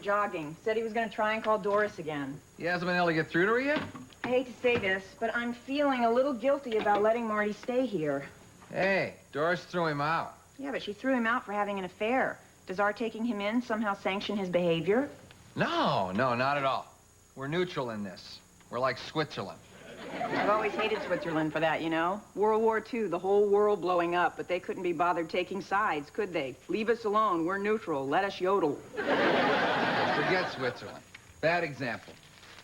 Jogging. Said he was going to try and call Doris again. He hasn't been able to get through to her yet? I hate to say this, but I'm feeling a little guilty about letting Marty stay here. Hey, Doris threw him out. Yeah, but she threw him out for having an affair. Does our taking him in somehow sanction his behavior? No, not at all. We're neutral in this. We're like Switzerland. I've always hated Switzerland for that, you know? World War II, the whole world blowing up, but they couldn't be bothered taking sides, could they? Leave us alone. We're neutral. Let us yodel. Forget Switzerland. Bad example.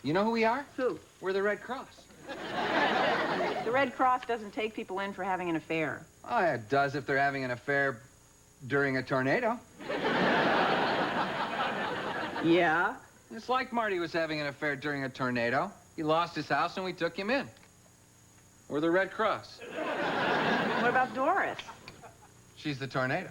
You know who we are? Who? We're the Red Cross. The Red Cross doesn't take people in for having an affair. Oh, it does if they're having an affair during a tornado. Yeah? It's like Marty was having an affair during a tornado. He lost his house and we took him in. We're the Red Cross. What about Doris? She's the tornado.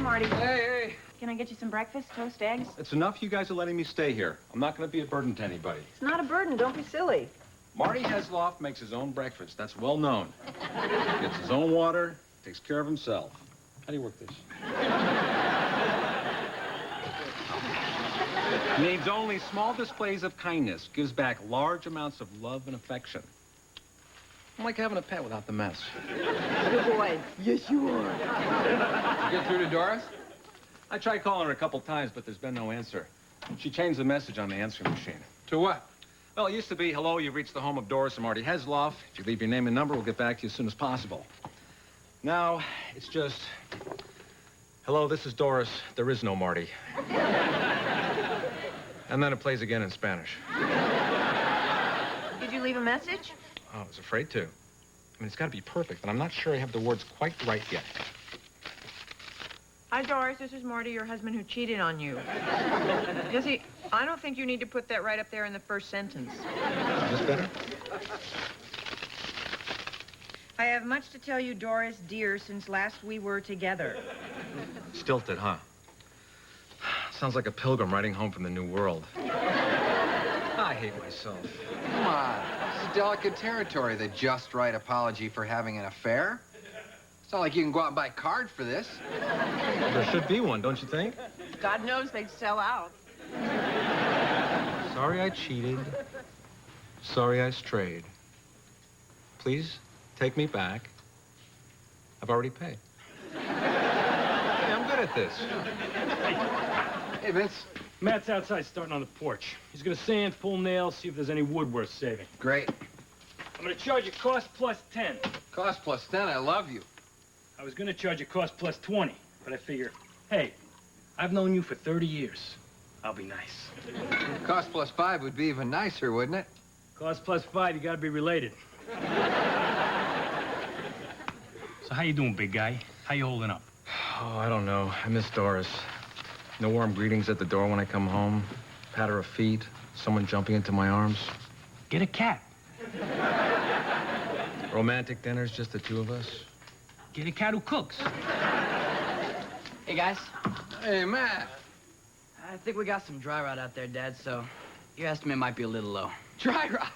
Marty. Hey. Can I get you some breakfast? Toast, eggs? It's enough you guys are letting me stay here. I'm not going to be a burden to anybody. It's not a burden. Don't be silly. Marty Heslov makes his own breakfast. That's well known. Gets his own water, takes care of himself. How do you work this? Needs only small displays of kindness. Gives back large amounts of love and affection. I'm like having a pet without the mess. Good boy. Yes, you are. You get through to Doris? I tried calling her a couple times, but there's been no answer. She changed the message on the answering machine. To what? Well, it used to be, hello, you've reached the home of Doris and Marty Heslov. If you leave your name and number, we'll get back to you as soon as possible. Now, it's just, hello, this is Doris. There is no Marty. And then it plays again in Spanish. Did you leave a message? Oh, I was afraid to. I mean, it's got to be perfect, but I'm not sure I have the words quite right yet. Hi, Doris. This is Marty, your husband who cheated on you. Jesse, I don't think you need to put that right up there in the first sentence. Is this better? I have much to tell you, Doris, dear, since last we were together. Stilted, huh? Sounds like a pilgrim riding home from the New World. I hate myself. Come on. This is delicate territory, the just right apology for having an affair. It's not like you can go out and buy a card for this. There should be one, don't you think? God knows they'd sell out. Sorry I cheated. Sorry I strayed. Please take me back. I've already paid. Hey, I'm good at this. Hey, Vince. Matt's outside starting on the porch. He's gonna sand, pull nails, see if there's any wood worth saving. Great. I'm gonna charge you cost plus 10. Cost plus 10, I love you. I was gonna charge you cost plus 20, but I figure, hey, I've known you for 30 years. I'll be nice. Cost plus 5 would be even nicer, wouldn't it? Cost plus 5, you gotta be related. So how you doing, big guy? How you holding up? Oh, I don't know. I miss Doris. No warm greetings at the door when I come home. Patter of feet. Someone jumping into my arms. Get a cat. Romantic dinners, just the two of us. Get a cat who cooks. Hey, guys. Hey, Matt. I think we got some dry rot out there, Dad, so your estimate might be a little low. Dry rot.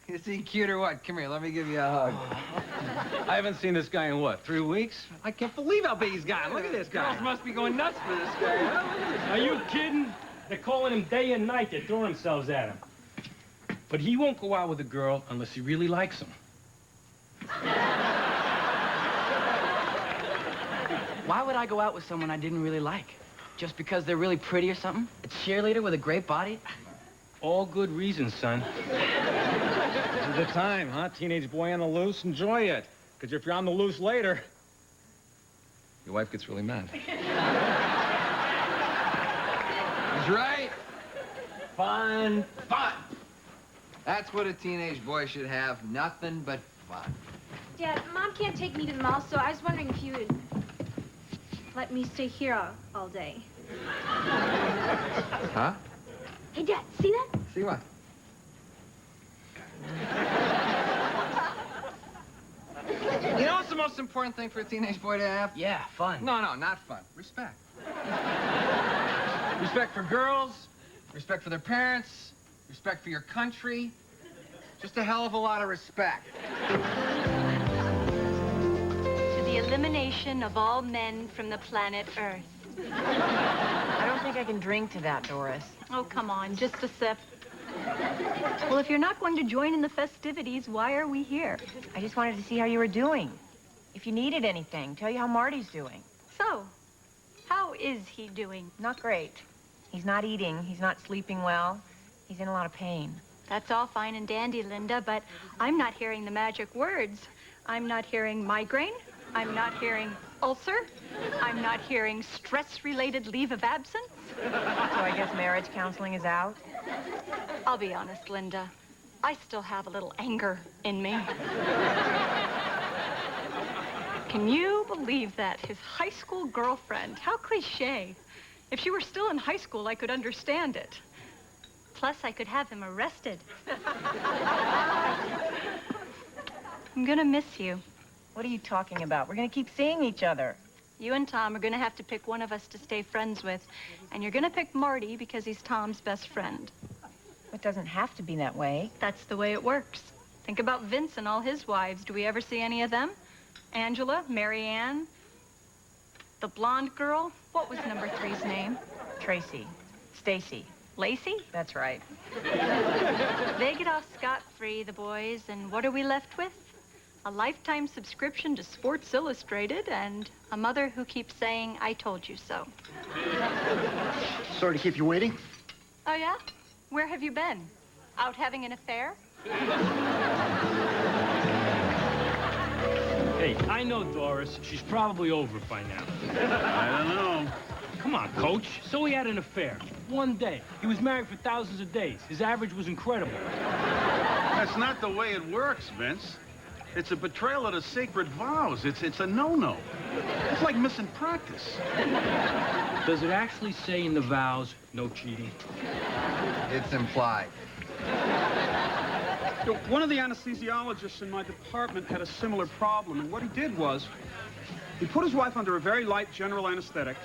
Is he cute or what? Come here, let me give you a hug. I haven't seen this guy in, what, 3 weeks? I can't believe how big he's gotten. Look at this guy. Girls must be going nuts for this guy. Are you kidding? They're calling him day and night. They throw themselves at him. But he won't go out with a girl unless he really likes them. Why would I go out with someone I didn't really like? Just because they're really pretty or something? A cheerleader with a great body? All good reasons, son. This is the time, huh? Teenage boy on the loose, enjoy it. Because if you're on the loose later, your wife gets really mad. He's right. Fun. That's what a teenage boy should have. Nothing but fun. Dad, Mom can't take me to the mall, so I was wondering if you would let me stay here all day. Huh? Hey, Dad, see that? See what? most important thing for a teenage boy to have? Yeah, fun. No, not fun. Respect. Respect for girls, respect for their parents, respect for your country. Just a hell of a lot of respect. To the elimination of all men from the planet Earth. I don't think I can drink to that, Doris. Oh, come on, just a sip. Well, if you're not going to join in the festivities, why are we here? I just wanted to see how you were doing. If you needed anything, tell you how Marty's doing. So, how is he doing? Not great. He's not eating. He's not sleeping well. He's in a lot of pain. That's all fine and dandy, Linda, but I'm not hearing the magic words. I'm not hearing migraine. I'm not hearing ulcer. I'm not hearing stress-related leave of absence. So I guess marriage counseling is out? I'll be honest, Linda. I still have a little anger in me. Can you believe that? His high school girlfriend. How cliche. If she were still in high school, I could understand it. Plus, I could have him arrested. I'm gonna miss you. What are you talking about? We're gonna keep seeing each other. You and Tom are gonna have to pick one of us to stay friends with. And you're gonna pick Marty because he's Tom's best friend. It doesn't have to be that way. That's the way it works. Think about Vince and all his wives. Do we ever see any of them? Angela, Mary Ann, the blonde girl. What was number 3's name? Tracy. Stacy. Lacey? That's right. They get off scot-free, the boys, and what are we left with? A lifetime subscription to Sports Illustrated and a mother who keeps saying, I told you so. Sorry to keep you waiting. Oh, yeah? Where have you been? Out having an affair? Hey, I know Doris. She's probably over by now. I don't know. Come on, Coach. So he had an affair. One day. He was married for thousands of days. His average was incredible. That's not the way it works, Vince. It's a betrayal of the sacred vows. It's a no-no. It's like missing practice. Does it actually say in the vows, no cheating? It's implied. You know, one of the anesthesiologists in my department had a similar problem, and what he did was he put his wife under a very light general anesthetic,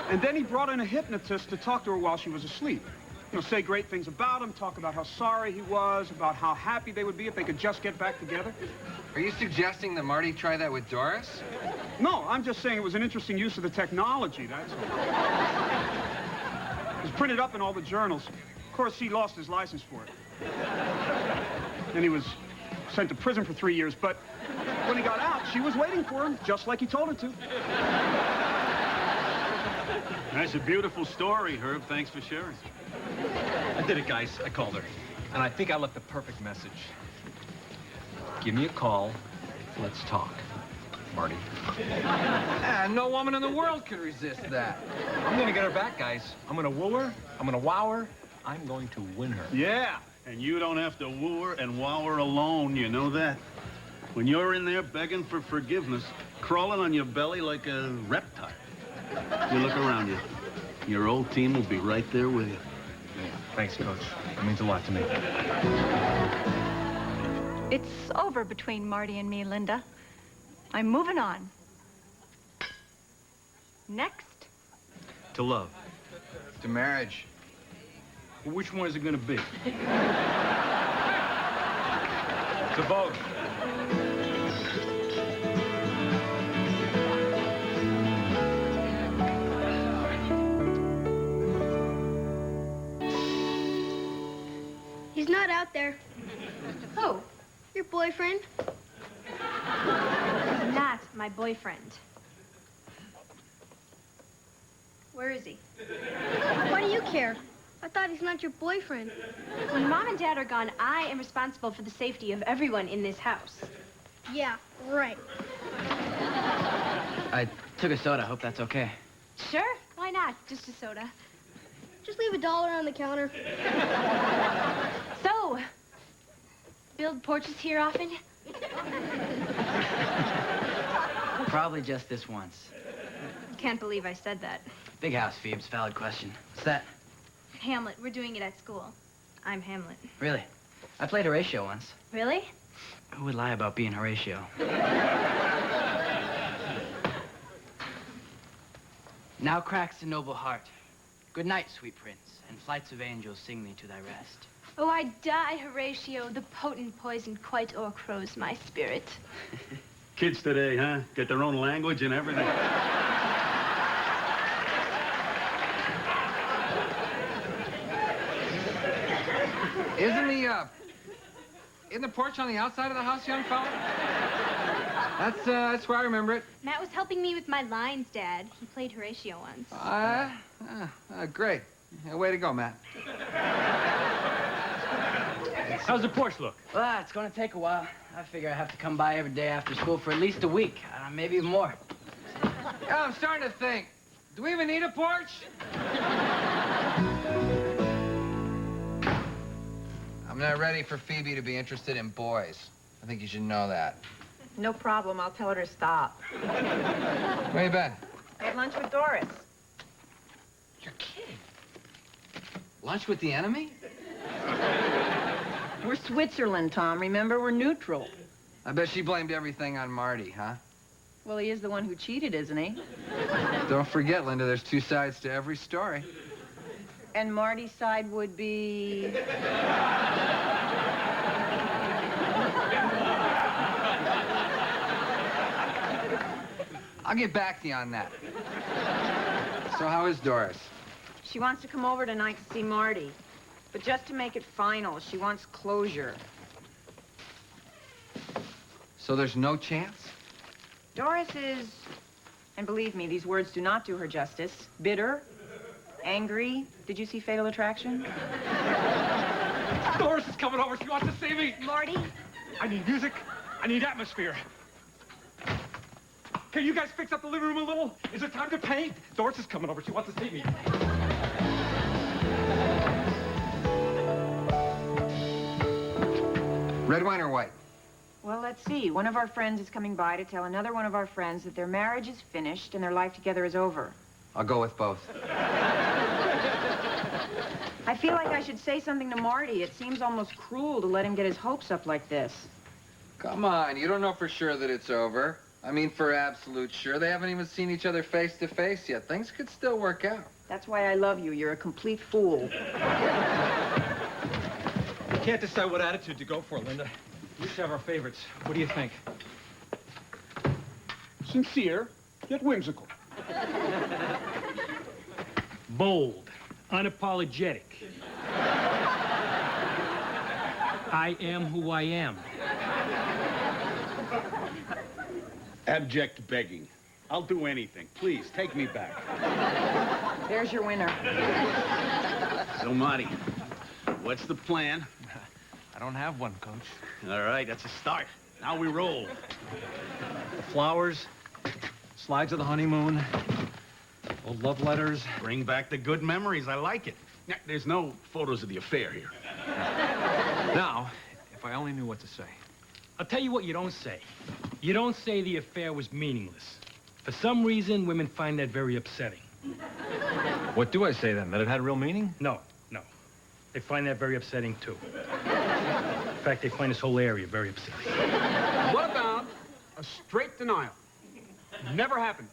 and then he brought in a hypnotist to talk to her while she was asleep. You know, say great things about him, talk about how sorry he was, about how happy they would be if they could just get back together. Are you suggesting that Marty try that with Doris? No, I'm just saying it was an interesting use of the technology, that's all. It was printed up in all the journals. Of course, he lost his license for it. Then he was sent to prison for 3 years, but when he got out, she was waiting for him, just like he told her to. That's a beautiful story, Herb. Thanks for sharing. I did it, guys. I called her. And I think I left the perfect message. Give me a call. Let's talk. Marty. No woman in the world could resist that. I'm gonna get her back, guys. I'm gonna woo her. I'm gonna wow her. I'm going to win her. Yeah, and you don't have to woo her and wow her alone, you know that? When you're in there begging for forgiveness, crawling on your belly like a reptile, you look around you. Your old team will be right there with you. Yeah, thanks, Coach. It means a lot to me. It's over between Marty and me, Linda. I'm moving on. Next. To love. To marriage. Well, which one is it gonna be? To both. He's not out there. Who? Your boyfriend. Not my boyfriend. Where is he? Why do you care? I thought he's not your boyfriend. When Mom and Dad are gone, I am responsible for the safety of everyone in this house. Yeah, right. I took a soda. Hope that's okay. Sure, why not? Just a soda. Just leave $1 on the counter. So, build porches here often? Probably just this once. Can't believe I said that. Big house, Phoebes. Valid question. What's that? Hamlet, we're doing it at school. I'm Hamlet. Really? I played Horatio once. Really? Who would lie about being Horatio? Now cracks the noble heart. Good night, sweet prince, and flights of angels sing thee to thy rest. Oh, I die, Horatio. The potent poison quite o'ercrows my spirit. Kids today, huh? Get their own language and everything. Isn't the porch on the outside of the house, young fella? That's where I remember it. Matt was helping me with my lines, Dad. He played Horatio once. Great. Yeah, way to go, Matt. How's the porch look? Well, it's gonna take a while. I figure I have to come by every day after school for at least a week, maybe even more. Yeah, I'm starting to think. Do we even need a porch? I'm not ready for Phoebe to be interested in boys. I think you should know that. No problem. I'll tell her to stop. Where you been? I had lunch with Doris. You're kidding. Lunch with the enemy? We're Switzerland, Tom. Remember, we're neutral. I bet she blamed everything on Marty, huh? Well, he is the one who cheated, isn't he? Don't forget, Linda, there's two sides to every story. And Marty's side would be... I'll get back to you on that. So how is Doris? She wants to come over tonight to see Marty. But just to make it final, she wants closure. So there's no chance? Doris is, and believe me, these words do not do her justice, bitter, angry. Did you see Fatal Attraction? Doris is coming over. She wants to see me. Marty? I need music. I need atmosphere. Can you guys fix up the living room a little? Is it time to paint? Doris is coming over. She wants to see me. Red wine or white? Well, let's see. One of our friends is coming by to tell another one of our friends that their marriage is finished and their life together is over. I'll go with both. I feel like I should say something to Marty. It seems almost cruel to let him get his hopes up like this. Come on, you don't know for sure that it's over. I mean, for absolute sure. They haven't even seen each other face to face yet. Things could still work out. That's why I love you. You're a complete fool. We can't decide what attitude to go for, Linda. We should have our favorites. What do you think? Sincere, yet whimsical. Bold. Unapologetic. I am who I am. Abject begging. I'll do anything. Please, take me back. There's your winner. So, Marty, what's the plan? I don't have one, Coach. All right, that's a start. Now we roll. The flowers, slides of the honeymoon, old love letters. Bring back the good memories. I like it. Now, there's no photos of the affair here. Now, if I only knew what to say. I'll tell you what you don't say. You don't say the affair was meaningless. For some reason, women find that very upsetting. What do I say then? That it had real meaning? No. They find that very upsetting, too. In fact, they find this whole area very upsetting. What about a straight denial? Never happened.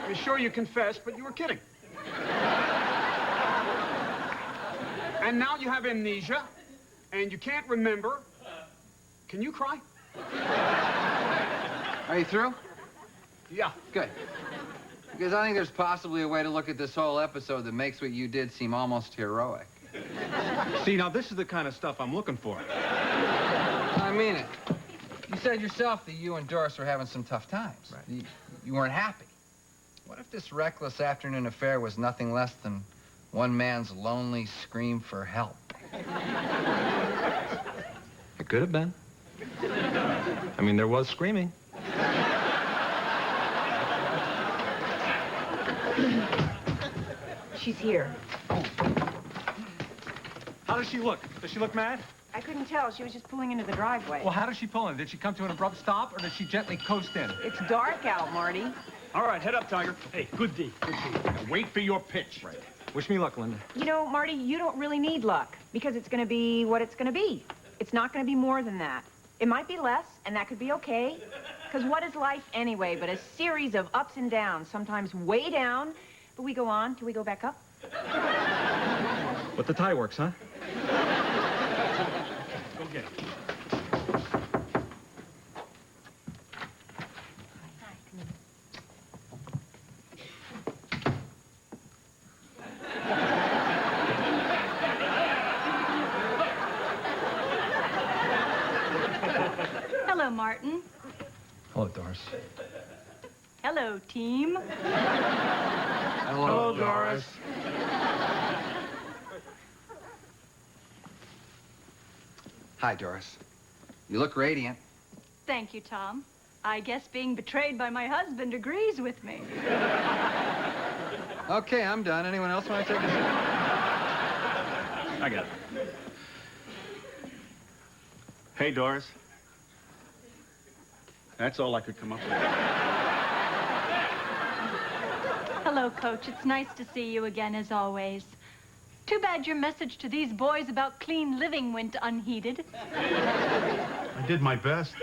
You're sure you confessed, but you were kidding. And now you have amnesia, and you can't remember. Can you cry? Are you through? Yeah. Good. Because I think there's possibly a way to look at this whole episode that makes what you did seem almost heroic. See, now this is the kind of stuff I'm looking for. I mean it. You said yourself that you and Doris were having some tough times. Right. You weren't happy. What if this reckless afternoon affair was nothing less than one man's lonely scream for help? It could have been. I mean, there was screaming. She's here. How does she look? Does she look mad? I couldn't tell. She was just pulling into the driveway. Well, how does she pull in? Did she come to an abrupt stop, or did she gently coast in? It's dark out, Marty. All right, head up, Tiger. Hey, good D. Now, wait for your pitch. Right. Wish me luck, Linda. You know, Marty, you don't really need luck, because it's going to be what it's going to be. It's not going to be more than that. It might be less, and that could be okay. Because what is life anyway but a series of ups and downs, sometimes way down, but we go on till we go back up? But the tie works, huh? Go get it. Hello, Martin. Hello, Doris. Hello, team. Hello, Doris. Hi, Doris. You look radiant. Thank you, Tom. I guess being betrayed by my husband agrees with me. Okay, I'm done. Anyone else want to take a seat? I got it. Hey, Doris. That's all I could come up with. Hello, Coach. It's nice to see you again, as always. Too bad your message to these boys about clean living went unheeded. I did my best.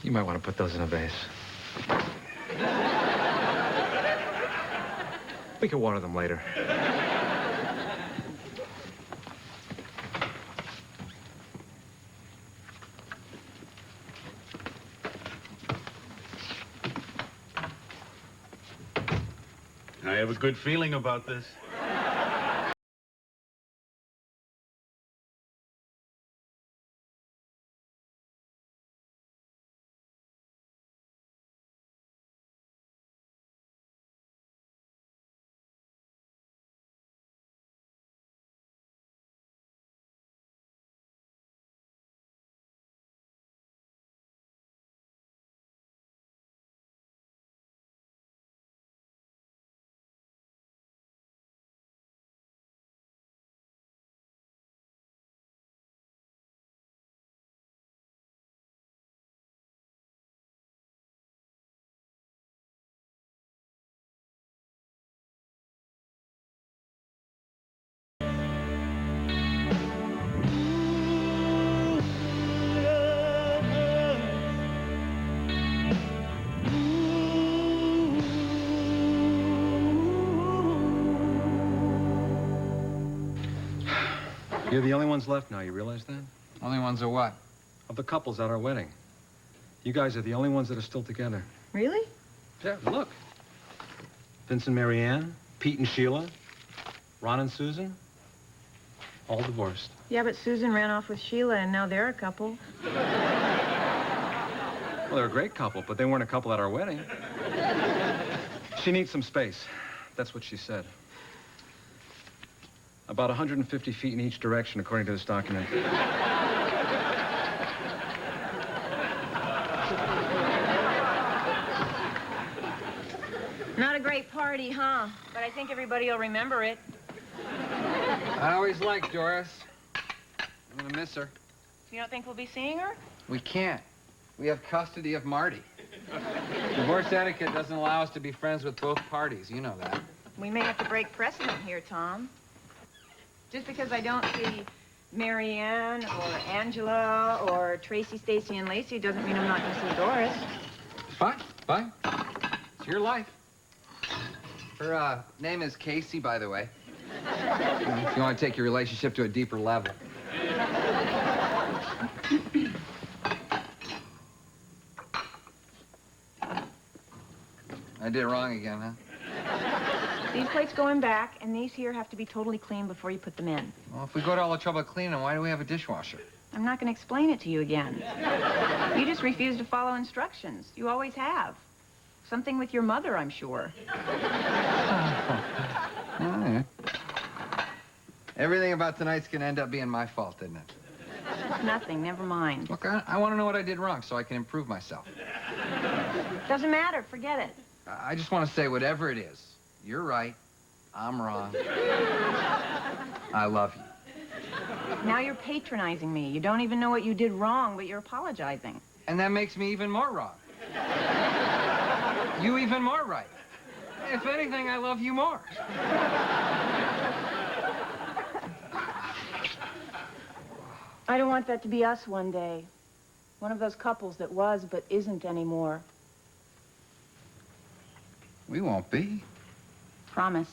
You might want to put those in a vase. We can water them later. I have a good feeling about this. You're the only ones left now, you realize that? Only ones of what? Of the couples at our wedding. You guys are the only ones that are still together. Really? Yeah, look. Vince and Marianne, Pete and Sheila, Ron and Susan, all divorced. Yeah, but Susan ran off with Sheila, and now they're a couple. Well, they're a great couple, but they weren't a couple at our wedding. She needs some space. That's what she said. About 150 feet in each direction, according to this document. Not a great party, huh? But I think everybody will remember it. I always liked Doris. I'm gonna miss her. You don't think we'll be seeing her? We can't. We have custody of Marty. Divorce etiquette doesn't allow us to be friends with both parties. You know that. We may have to break precedent here, Tom. Just because I don't see Marianne or Angela or Tracy, Stacy, and Lacey doesn't mean I'm not going to see Doris. Fine, fine. It's your life. Her name is Casey, by the way. If you want to take your relationship to a deeper level. I did it wrong again, huh? These plates going back, and these here have to be totally clean before you put them in. Well, if we go to all the trouble of cleaning them, why do we have a dishwasher? I'm not going to explain it to you again. You just refuse to follow instructions. You always have. Something with your mother, I'm sure. Oh, yeah. Everything about tonight's gonna end up being my fault, isn't it? Nothing, never mind. Look, I want to know what I did wrong so I can improve myself. Doesn't matter, forget it. I just want to say whatever it is, you're right, I'm wrong. I love you. Now you're patronizing me. You don't even know what you did wrong, but you're apologizing. And that makes me even more wrong. You even more right. If anything, I love you more. I don't want that to be us one day. One of those couples that was but isn't anymore. We won't be. Promise.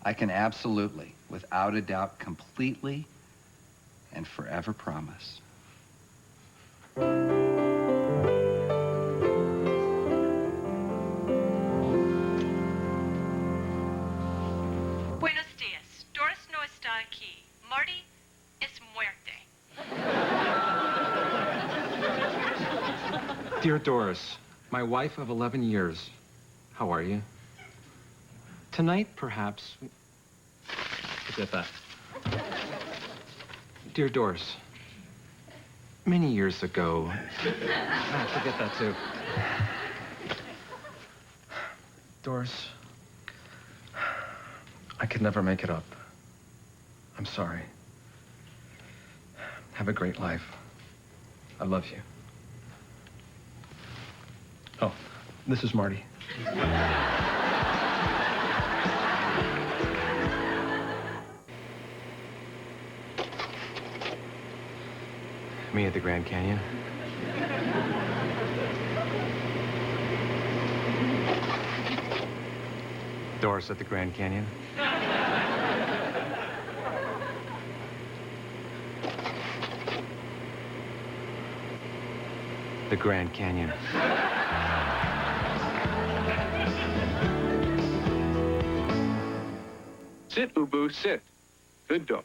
I can absolutely, without a doubt, completely and forever promise. Buenos días. Doris no está aquí. Marty es muerte. Dear Doris, my wife of 11 years, how are you? Tonight, perhaps... Forget that. Dear Doris, many years ago... forget that, too. Doris, I could never make it up. I'm sorry. Have a great life. I love you. Oh, this is Marty. Me at the Grand Canyon. Doris at the Grand Canyon. The Grand Canyon. Sit, Ubu, sit. Good dog.